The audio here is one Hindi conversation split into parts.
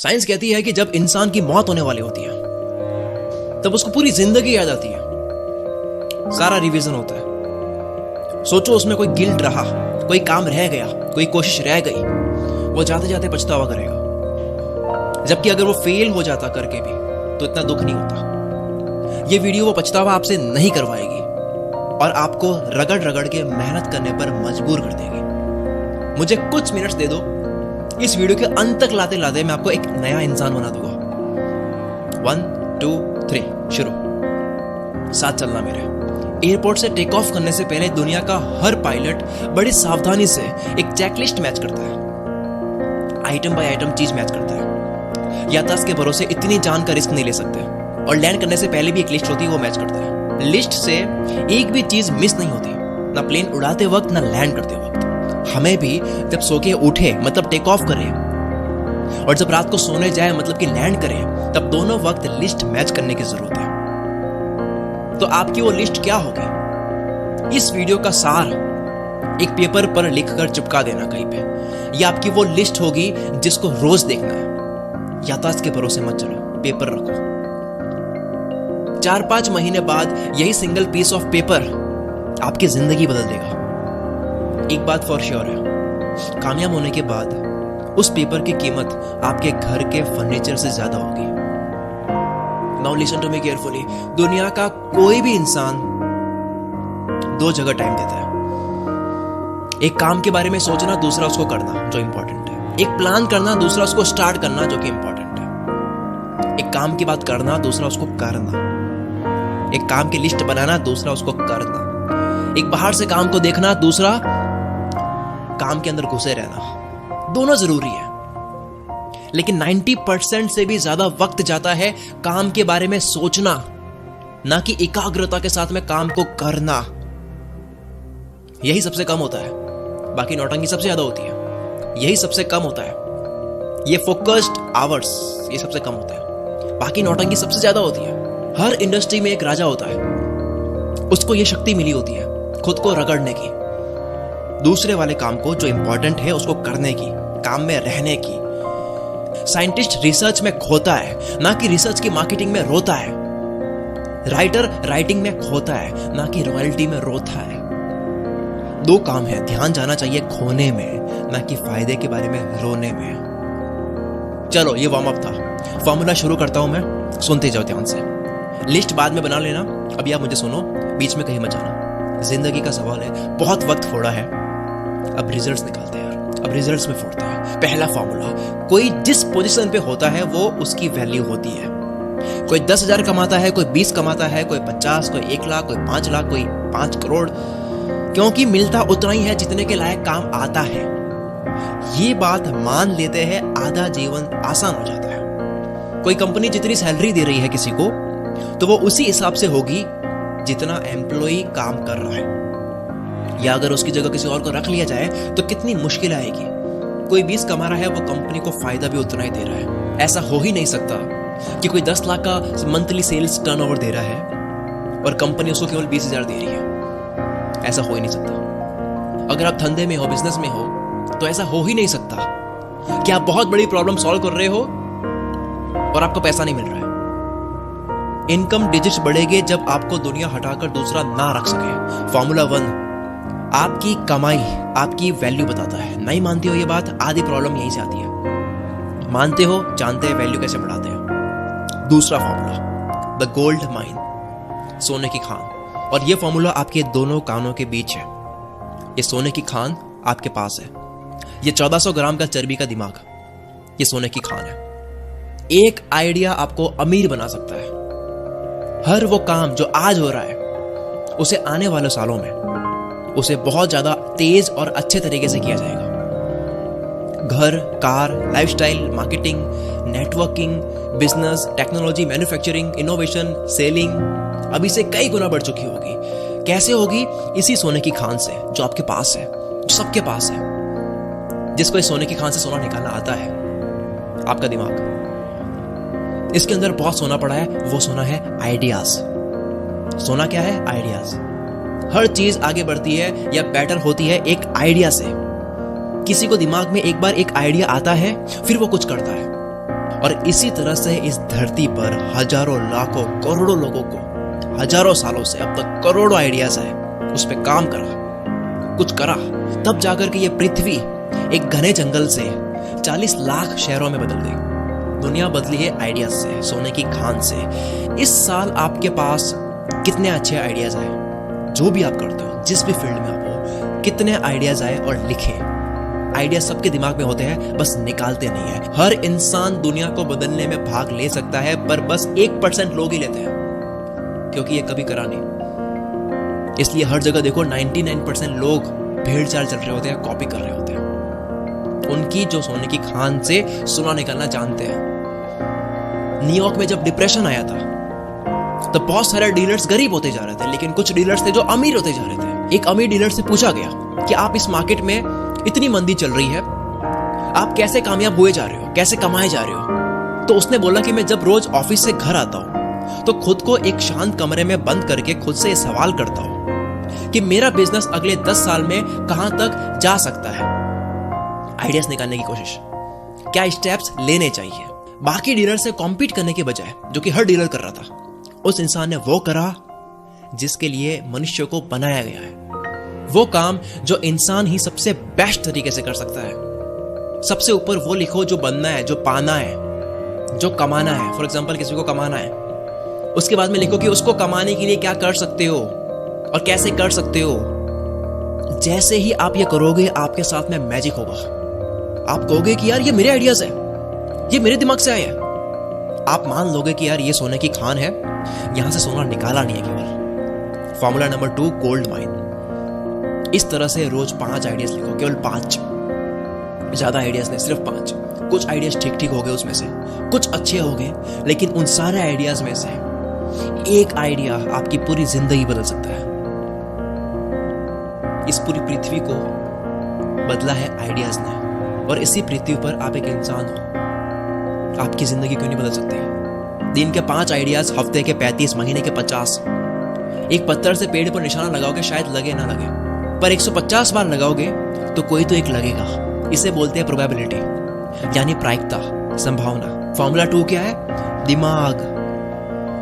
साइंस कहती है कि जब इंसान की मौत होने वाली होती है तब उसको पूरी जिंदगी याद आती है, सारा रिवीजन होता है। सोचो उसमें कोई गिल्ट रहा, कोई काम रह गया, कोई कोशिश रह गई, वो जाते जाते पछतावा करेगा। जबकि अगर वो फेल हो जाता करके भी तो इतना दुख नहीं होता। ये वीडियो वो पछतावा आपसे नहीं करवाएगी और आपको रगड़ रगड़ के मेहनत करने पर मजबूर कर देगी। मुझे कुछ मिनट्स दे दो, इस वीडियो के अंत तक लाते लाते मैं आपको एक नया इंसान बना दूंगा। 1 2 3 शुरू। साथ चलना मेरे। एयरपोर्ट से टेक ऑफ करने से पहले दुनिया का हर पायलट बड़ी सावधानी से एक चेकलिस्ट मैच करता है, आइटम बाय आइटम चीज मैच करता है। यातायात के भरोसे इतनी जान का रिस्क नहीं ले सकते और लैंड करने से पहले भी एक लिस्ट होती है, वो मैच करता है। लिस्ट से एक भी चीज मिस नहीं होती, ना प्लेन उड़ाते वक्त ना लैंड करते वक्त। हमें भी जब सो के उठे मतलब टेक ऑफ करें और जब रात को सोने जाए मतलब कि लैंड करें, तब दोनों वक्त लिस्ट मैच करने की जरूरत है। तो आपकी वो लिस्ट क्या होगी? इस वीडियो का सार एक पेपर पर लिखकर चिपका देना कहीं पे। ये आपकी वो लिस्ट होगी जिसको रोज देखना है। यातायात के भरोसे मत चलो, पेपर रखो। 4-5 महीने बाद यही सिंगल पीस ऑफ पेपर आपकी जिंदगी बदल देगा। एक बात फॉर श्योर है, कामयाब होने के बाद उस पेपर की कीमत आपके घर के फर्नीचर से ज्यादा होगी। Now listen to me carefully. दुनिया का कोई भी इंसान 2 जगह टाइम देता है। एक काम के बारे में सोचना, दूसरा उसको करना जो इंपॉर्टेंट है। एक प्लान करना, दूसरा उसको स्टार्ट करना जो कि इंपॉर्टेंट है। एक काम की बात करना, दूसरा उसको करना। एक काम की लिस्ट बनाना, दूसरा उसको करना। एक बाहर से काम को देखना, दूसरा काम के अंदर घुसे रहना। दोनों जरूरी है, लेकिन 90% से भी ज्यादा वक्त जाता है काम के बारे में सोचना, ना कि एकाग्रता के साथ में काम को करना। यही सबसे कम होता है। बाकी नौटंकी सबसे ज्यादा होती है, यही सबसे कम होता है। ये फोकस्ड आवर्स ये सबसे कम होता है, बाकी नौटंकी सबसे ज्यादा होती है। हर इंडस्ट्री में एक राजा होता है, उसको ये शक्ति मिली होती है खुद को रगड़ने की, दूसरे वाले काम को जो इंपॉर्टेंट है उसको करने की, काम में रहने की। साइंटिस्ट रिसर्च में खोता है, ना कि रिसर्च की मार्केटिंग में रोता है। राइटर राइटिंग में खोता है, ना कि रॉयल्टी में रोता है। 2 काम है, ध्यान जाना चाहिए खोने में, ना कि फायदे के बारे में रोने में। चलो ये वार्म अप था, फॉर्मूला शुरू करता हूं मैं, सुनते जाओ ध्यान से। लिस्ट बाद में बना लेना, अभी आप मुझे सुनो, बीच में कहीं मत जाना। जिंदगी का सवाल है, बहुत वक्त फोड़ा है, अब रिजल्ट्स निकालते हैं यार, अब रिजल्ट्स में फोड़ते हैं। पहला फॉर्मूला, कोई जिस पोजीशन पे होता है वो उसकी वैल्यू होती है। कोई 10,000 कमाता है, कोई 20 कमाता है, कोई 50, कोई 1 लाख, कोई 5 लाख, कोई 5 करोड़, क्योंकि मिलता उतना ही है जितने के लायक काम आता है। ये बात मान लेते हैं, आधा जीवन आसान हो जाता है। कोई कंपनी जितनी सैलरी दे रही है किसी को, तो वो उसी हिसाब से होगी जितना एम्प्लॉय काम कर रहा है। या अगर उसकी जगह किसी और को रख लिया जाए तो कितनी मुश्किल आएगी। कोई 20 कमा रहा है, वो कंपनी को फायदा भी उतना ही दे रहा है। ऐसा हो ही नहीं सकता कि कोई 10 लाख का मंथली सेल्स टर्नओवर दे रहा है और कंपनी उसको केवल 20,000 दे रही है। ऐसा हो ही नहीं सकता। अगर आप धंधे में हो, बिजनेस में हो, तो ऐसा हो ही नहीं सकता कि आप बहुत बड़ी प्रॉब्लम सॉल्व कर रहे हो और आपको पैसा नहीं मिल रहा है। इनकम डिजिट्स बढ़ेंगे जब आपको दुनिया हटाकर दूसरा ना रख सके। फॉर्मूला 1, आपकी कमाई आपकी वैल्यू बताता है। नहीं मानते हो ये बात? आधी प्रॉब्लम यहीं से आती है। मानते हो, जानते हैं वैल्यू कैसे बढ़ाते हैं। दूसरा फॉर्मूला, द गोल्ड माइन, सोने की खान। और ये फॉर्मूला आपके दोनों कानों के बीच है। ये सोने की खान आपके पास है। ये 1400 ग्राम का चर्बी का दिमाग, ये सोने की खान है। एक आइडिया आपको अमीर बना सकता है। हर वो काम जो आज हो रहा है, उसे आने वाले सालों में उसे बहुत ज्यादा तेज और अच्छे तरीके से किया जाएगा। घर, car, lifestyle, marketing, networking, business, technology, manufacturing, innovation, selling अभी से कई गुना बढ़ चुकी होगी। कैसे होगी? इसी सोने की खान से जो आपके पास है, जो सबके पास है। जिसको इस सोने की खान से सोना निकालना आता है, आपका दिमाग। इसके अंदर बहुत सोना पड़ा है, वो सोना है आइडियाज। सोना क्या है? आइडियाज। हर चीज आगे बढ़ती है या बेटर होती है एक आइडिया से। किसी को दिमाग में एक बार एक आइडिया आता है, फिर वो कुछ करता है और इसी तरह से इस धरती पर हजारों लाखों करोड़ों लोगों को हजारों सालों से अब तक करोड़ों आइडियाज आए, उस पर काम करा, कुछ करा, तब जाकर के ये पृथ्वी एक घने जंगल से 40 लाख शहरों में बदल गई। दुनिया बदली है आइडियाज से, सोने की खान से। इस साल आपके पास कितने अच्छे आइडियाज आए, जो भी आप करते हो, जिस भी फील्ड में आप हो, कितने आइडियाज आए और लिखे। आइडिया सबके दिमाग में होते हैं, बस निकालते नहीं है। हर इंसान दुनिया को बदलने में भाग ले सकता है, पर बस 1% लोग ही लेते हैं, क्योंकि ये कभी करा नहीं। इसलिए हर जगह देखो 99% लोग भेड़ चाल चल रहे होते हैं, कॉपी कर रहे होते हैं। उनकी जो सोने की खान से सोना निकालना जानते हैं। न्यूयॉर्क में जब डिप्रेशन आया था तो बहुत सारे डीलर्स गरीब होते जा रहे थे, लेकिन कुछ डीलर्स थे जो अमीर होते जा रहे थे। एक अमीर डीलर से पूछा गया कि आप इस मार्केट में इतनी मंदी चल रही है, आप कैसे कामयाब हुए जा रहे हो, कैसे कमाए जा रहे हो? तो उसने बोला कि मैं जब रोज ऑफिस से घर आता हूं तो खुद को एक शांत कमरे में बंद करके खुद से ये सवाल करता हूं कि मेरा बिजनेस अगले 10 साल में कहां तक जा सकता है। आइडियाज निकालने की कोशिश, क्या स्टेप्स लेने चाहिए। बाकी डीलर से कॉम्पीट करने के बजाय, जो कि हर डीलर कर रहा था, उस इंसान ने वो करा जिसके लिए मनुष्य को बनाया गया है। वो काम जो इंसान ही सबसे बेस्ट तरीके से कर सकता है। सबसे ऊपर वो लिखो जो बनना है, जो पाना है, जो कमाना है। फॉर एग्जाम्पल किसी को कमाना है, उसके बाद में लिखो कि उसको कमाने के लिए क्या कर सकते हो और कैसे कर सकते हो। जैसे ही आप ये करोगे, आपके साथ में मैजिक होगा। आप कहोगे कि यार ये मेरे आइडियाज है, ये मेरे दिमाग से आया है। आप मान लोगे कि यार ये सोने की खान है, यहां से सोना निकाला नहीं है केवल। Formula number 2, gold mine. इस तरह से रोज 5 आइडियाज लिखो, केवल 5, ज्यादा आइडियाज नहीं, सिर्फ 5। कुछ आइडियाज ठीक ठीक हो गए, उसमें से कुछ अच्छे हो गए, लेकिन उन सारे आइडियाज में से एक आइडिया आपकी पूरी जिंदगी बदल सकता है। इस पूरी पृथ्वी को बदला है आइडियाज ने, और इसी पृथ्वी पर आप एक इंसान हो, आपकी जिंदगी क्यों नहीं बदल सकती? दिन के 5 आइडियाज, हफ्ते के 35, महीने के 50। एक पत्थर से पेड़ पर निशाना लगाओगे, शायद लगे ना लगे, पर 150 बार लगाओगे तो कोई तो एक लगेगा। इसे बोलते हैं प्रोबेबिलिटी, यानी प्रायिकता, संभावना। फॉर्मूला 2 क्या है? दिमाग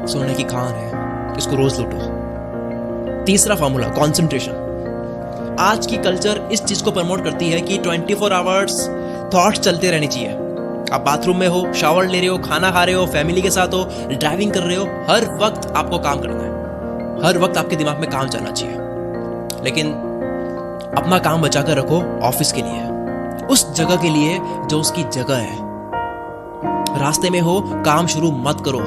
सोने की खान है, इसको रोज लूटो। तीसरा फॉर्मूला, कंसंट्रेशन। आज की कल्चर इस चीज को प्रमोट करती है कि 24 आवर्स थॉट्स चलते रहने चाहिए। आप बाथरूम में हो, शावर ले रहे हो, खाना खा रहे हो, फैमिली के साथ हो, ड्राइविंग कर रहे हो, हर वक्त आपको काम करना है, हर वक्त आपके दिमाग में काम चलना चाहिए। लेकिन अपना काम बचा कर रखो ऑफिस के लिए, उस जगह के लिए जो उसकी जगह है। रास्ते में हो, काम शुरू मत करो,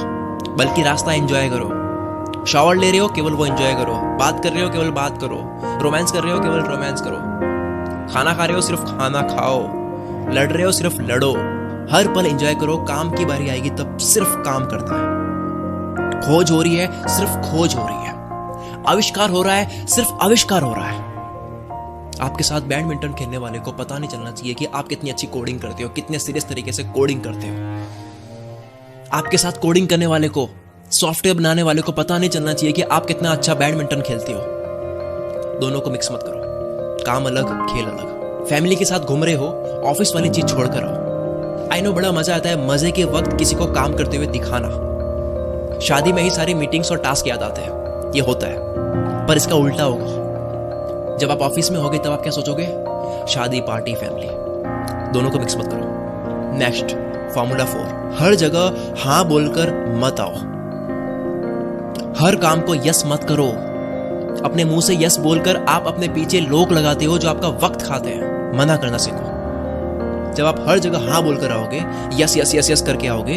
बल्कि रास्ता एंजॉय करो। शावर ले रहे हो, केवल वो एंजॉय करो। बात कर रहे हो, केवल बात करो। रोमांस कर रहे हो, केवल रोमांस करो। खाना खा रहे हो, सिर्फ खाना खाओ। लड़ रहे हो, सिर्फ लड़ो। हर पल एंजॉय करो। काम की बारी आएगी तब सिर्फ काम करता है। खोज हो रही है, सिर्फ खोज हो रही है। आविष्कार हो रहा है, सिर्फ आविष्कार हो रहा है। आपके साथ बैडमिंटन खेलने वाले को पता नहीं चलना चाहिए कि आप कितनी अच्छी कोडिंग करते हो, कितने सीरियस तरीके से कोडिंग करते हो। आपके साथ कोडिंग करने वाले को, सॉफ्टवेयर बनाने वाले को पता नहीं चलना चाहिए कि आप कितना अच्छा बैडमिंटन खेलते हो। दोनों को मिक्स मत करो, काम अलग, खेल अलग। फैमिली के साथ घूम रहे हो, ऑफिस वाली चीज छोड़कर आओ। आई नो बड़ा मजा आता है मजे के वक्त किसी को काम करते हुए दिखाना। शादी में ही सारी मीटिंग्स और टास्क याद आते हैं, ये होता है। पर इसका उल्टा होगा, जब आप ऑफिस में होगे तब आप क्या सोचोगे? शादी, पार्टी, फैमिली, दोनों को मिक्स मत करो। नेक्स्ट, फॉर्मूला 4, हर जगह हां बोलकर मत आओ। हर काम को यस मत करो। अपने मुंह से यस बोलकर आप अपने पीछे लोग लगाते हो जो आपका वक्त खाते हैं। मना करना सीखो। जब आप हर जगह हाँ बोलकर आओगे, यस यस यस यस करके आओगे,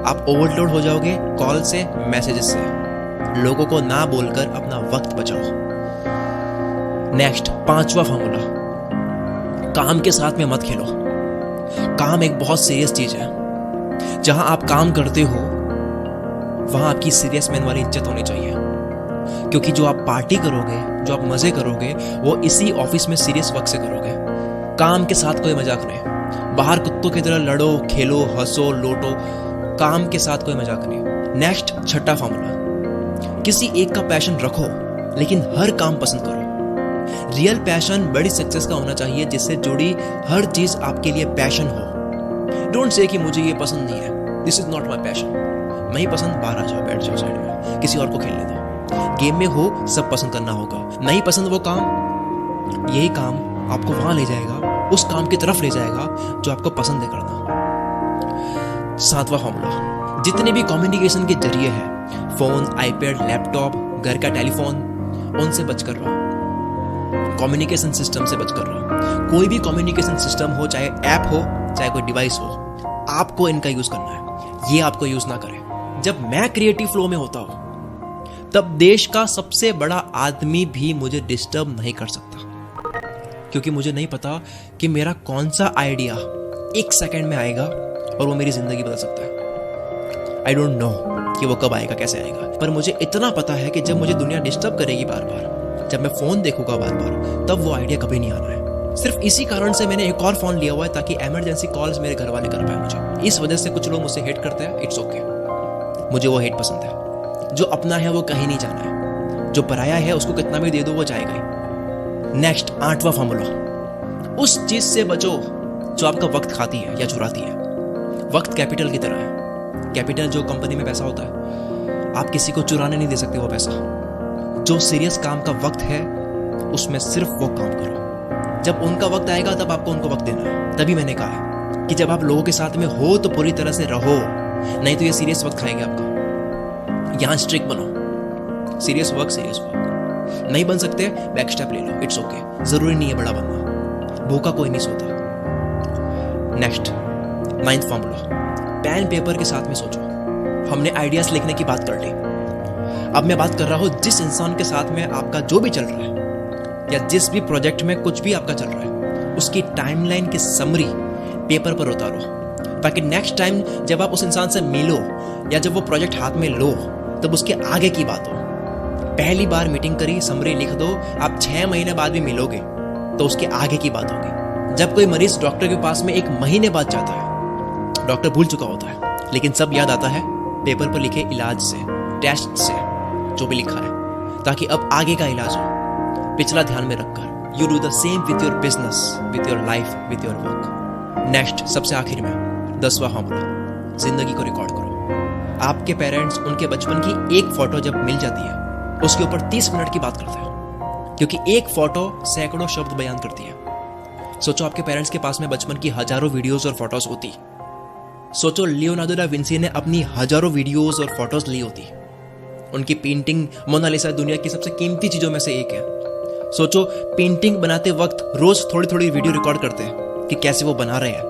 आप ओवरलोड हो जाओगे कॉल से, मैसेजेस से। लोगों को ना बोलकर अपना वक्त बचाओ। नेक्स्ट, 5वां फॉर्मूला, काम के साथ में मत खेलो। काम एक बहुत सीरियस चीज है। जहां आप काम करते हो वहां आपकी सीरियस मैन वाली इज्जत होनी चाहिए, क्योंकि जो आप पार्टी करोगे, जो आप मजे करोगे, वो इसी ऑफिस में सीरियस वर्क से करोगे। काम के साथ कोई मजाक नहीं। बाहर कुत्तों की तरह लड़ो, खेलो, हंसो, लोटो। काम के साथ कोई मजाक नहीं। नेक्स्ट, 6वां फॉर्मूला, किसी एक का पैशन रखो, लेकिन हर काम पसंद करो। रियल पैशन बड़ी सक्सेस का होना चाहिए, जिससे जुड़ी हर चीज आपके लिए पैशन हो। डोंट से कि मुझे ये पसंद नहीं है, this is not my passion. नहीं पसंद, बाहर आ जाओ, बैठ जाओ साइड में, किसी और को खेलने दो। गेम में हो सब पसंद करना होगा। नहीं पसंद वो काम, यही काम आपको वहां ले जाएगा, उस काम की तरफ ले जाएगा जो आपको पसंद है करना। 7वां फॉर्मूला, जितने भी कम्युनिकेशन के जरिए है, फोन, आईपैड, लैपटॉप, घर का टेलीफोन, उनसे बच कर रहो। कम्युनिकेशन सिस्टम से बच कर रहो। कोई भी कम्युनिकेशन सिस्टम हो, चाहे ऐप हो, चाहे कोई डिवाइस हो, आपको इनका यूज करना है, ये आपको यूज ना करें। जब मैं क्रिएटिव फ्लो में होता हूं, तब देश का सबसे बड़ा आदमी भी मुझे डिस्टर्ब नहीं कर सकता, क्योंकि मुझे नहीं पता कि मेरा कौन सा आइडिया 1 सेकंड में आएगा और वो मेरी जिंदगी बदल सकता है। आई डोंट नो कि वो कब आएगा, कैसे आएगा, पर मुझे इतना पता है कि जब मुझे दुनिया डिस्टर्ब करेगी बार बार, जब मैं फोन देखूंगा बार बार, तब वो आइडिया कभी नहीं आना है। सिर्फ इसी कारण से मैंने एक और फोन लिया हुआ है, ताकि इमरजेंसी कॉल्स मेरे घर वाले कर पाए मुझे। इस वजह से कुछ लोग मुझसे हेट करते हैं, इट्स ओके, मुझे वो हेट पसंद है। जो अपना है वो कहीं नहीं जाना है, जो पराया है उसको कितना भी दे दो वो जाएगा ही। नेक्स्ट 8वां फॉर्मूला, उस चीज से बचो जो आपका वक्त खाती है या चुराती है। वक्त कैपिटल की तरह है। कैपिटल जो कंपनी में पैसा होता है, आप किसी को चुराने नहीं दे सकते वो पैसा। जो सीरियस काम का वक्त है, उसमें सिर्फ वो काम करो। जब उनका वक्त आएगा तब आपको उनको वक्त देना है। तभी मैंने कहा है कि जब आप लोगों के साथ में हो तो पूरी तरह से रहो, नहीं तो ये सीरियस वक्त खाएगा आपका। यहां स्ट्रिक्ट बनो, सीरियस वर्क। नहीं बन सकते, बैक स्टेप ले लो, इट्स ओके, जरूरी नहीं है बड़ा बनना, भूखा कोई नहीं सोता। Next 9th formula, pen paper के साथ में सोचो। हमने आइडियाज लिखने की बात कर ली, अब मैं बात कर रहा हूं जिस इंसान के साथ में आपका जो भी चल रहा है, या जिस भी प्रोजेक्ट में कुछ भी आपका चल रहा है, उसकी टाइमलाइन की समरी पेपर पर उतारो, ताकि नेक्स्ट टाइम जब आप उस इंसान से मिलो या जब वो प्रोजेक्ट हाथ में लो, तब उसके आगे की बात हो। पहली बार मीटिंग करी, समरी लिख दो, आप 6 महीने बाद भी मिलोगे तो उसके आगे की बात होगी। जब कोई मरीज डॉक्टर के पास में 1 महीने बाद जाता है, डॉक्टर भूल चुका होता है, लेकिन सब याद आता है पेपर पर लिखे इलाज से, टेस्ट से, जो भी लिखा है, ताकि अब आगे का इलाज हो। पिछला ध्यान में रखकर you do the same with your business, with your life, with your work. Next, सबसे आखिर में 10वां फॉर्मूला, जिंदगी को रिकॉर्ड करो। आपके पेरेंट्स, उनके बचपन की एक फोटो जब मिल जाती है, उसके ऊपर 30 मिनट की बात करते हैं, क्योंकि एक फोटो सैकड़ों शब्द बयान करती है। सोचो आपके पेरेंट्स के पास में बचपन की हजारों वीडियोस और फोटोज होती। सोचो लियोनार्डो दा विंसी ने अपनी हजारों वीडियोस और फोटोज ली होती। उनकी पेंटिंग मोनालिसा दुनिया की सबसे कीमती चीजों में से एक है। सोचो पेंटिंग बनाते वक्त रोज थोड़ी थोड़ी वीडियो रिकॉर्ड करते हैं कि कैसे वो बना रहे हैं,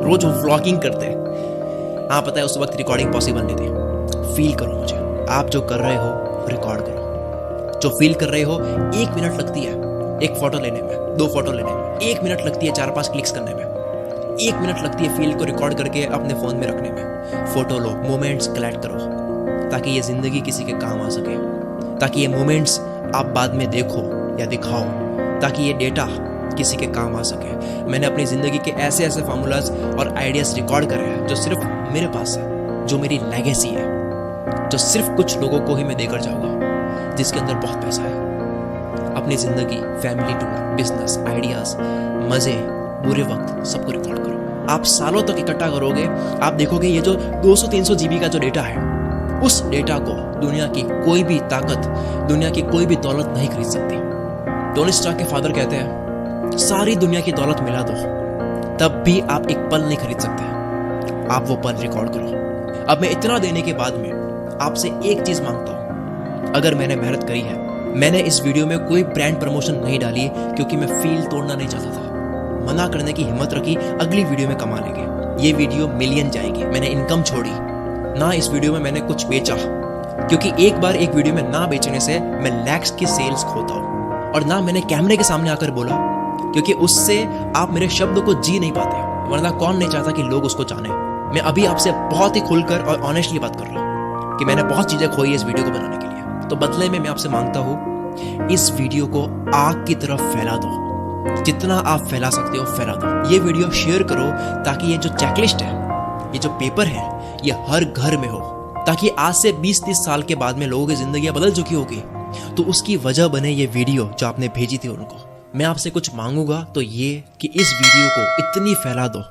रोज वो व्लॉगिंग करते हैं। हाँ पता है उस वक्त रिकॉर्डिंग पॉसिबल नहीं थी। फील करो मुझे, आप जो कर रहे हो रिकॉर्ड करो। जो फील कर रहे हो, 1 मिनट लगती है एक फोटो लेने में, 2 फोटो लेने में, 1 मिनट लगती है 4-5 क्लिक्स करने में, 1 मिनट लगती है फील को रिकॉर्ड करके अपने फोन में रखने में। फोटो लो, मोमेंट्स कलेक्ट करो, ताकि ये जिंदगी किसी के काम आ सके, ताकि ये मोमेंट्स आप बाद में देखो या दिखाओ, ताकि ये डेटा किसी के काम आ सके। मैंने अपनी जिंदगी के ऐसे ऐसे फॉर्मूलाज और आइडियाज रिकॉर्ड करे हैं जो सिर्फ मेरे पास है, जो मेरी लेगेसी है, जो सिर्फ कुछ लोगों को ही मैं देकर जाऊंगा, जिसके अंदर बहुत पैसा है। अपनी जिंदगी, फैमिली टूर, बिजनेस, आइडियाज, मजे, बुरे वक्त, सबको रिकॉर्ड करो। आप सालों तक इकट्ठा करोगे, आप देखोगे ये जो 200-300 GB का जो डेटा है, उस डेटा को दुनिया की कोई भी ताकत, दुनिया की कोई भी दौलत नहीं खरीद सकती। टोनी स्टार्क के फादर कहते हैं, सारी दुनिया की दौलत मिला दो, तब भी आप एक पल नहीं खरीद सकते। आप वो पल रिकॉर्ड करो। अब मैं इतना देने के बाद में आपसे एक चीज मांगता हूं। अगर मैंने मेहनत करी है, मैंने इस वीडियो में कोई ब्रांड प्रमोशन नहीं डाली, क्योंकि मैं फील तोड़ना नहीं चाहता था। मना करने की हिम्मत रखी, अगली वीडियो में कमा लेंगे, ये वीडियो मिलियन जाएगी। मैंने इनकम छोड़ी ना, इस वीडियो में मैंने कुछ बेचा, क्योंकि एक बार एक वीडियो में ना बेचने से मैं लैक्स की सेल्स खोता हूं। और ना मैंने कैमरे के सामने आकर बोला, क्योंकि उससे आप मेरे शब्द को जी नहीं पाते, वरना कौन नहीं चाहता कि लोग उसको जाने। मैं अभी आपसे बहुत ही खुलकर और ऑनेस्टली बात कर रहा हूं कि मैंने बहुत चीजें खोई है इस वीडियो को बनाने के लिए। तो बदले में मैं आपसे मांगता हूं, इस वीडियो को आग की तरफ फैला दो, जितना आप फैला सकते हो फैला दो। ये वीडियो शेयर करो, ताकि ये जो चेकलिस्ट है, ये जो पेपर है, ये हर घर में हो, ताकि आज से 20-30 साल के बाद में लोगों की जिंदगियां बदल चुकी होगी, तो उसकी वजह बने ये वीडियो जो आपने भेजी थी उनको। मैं आपसे कुछ मांगूंगा तो ये कि इस वीडियो को इतनी फैला दो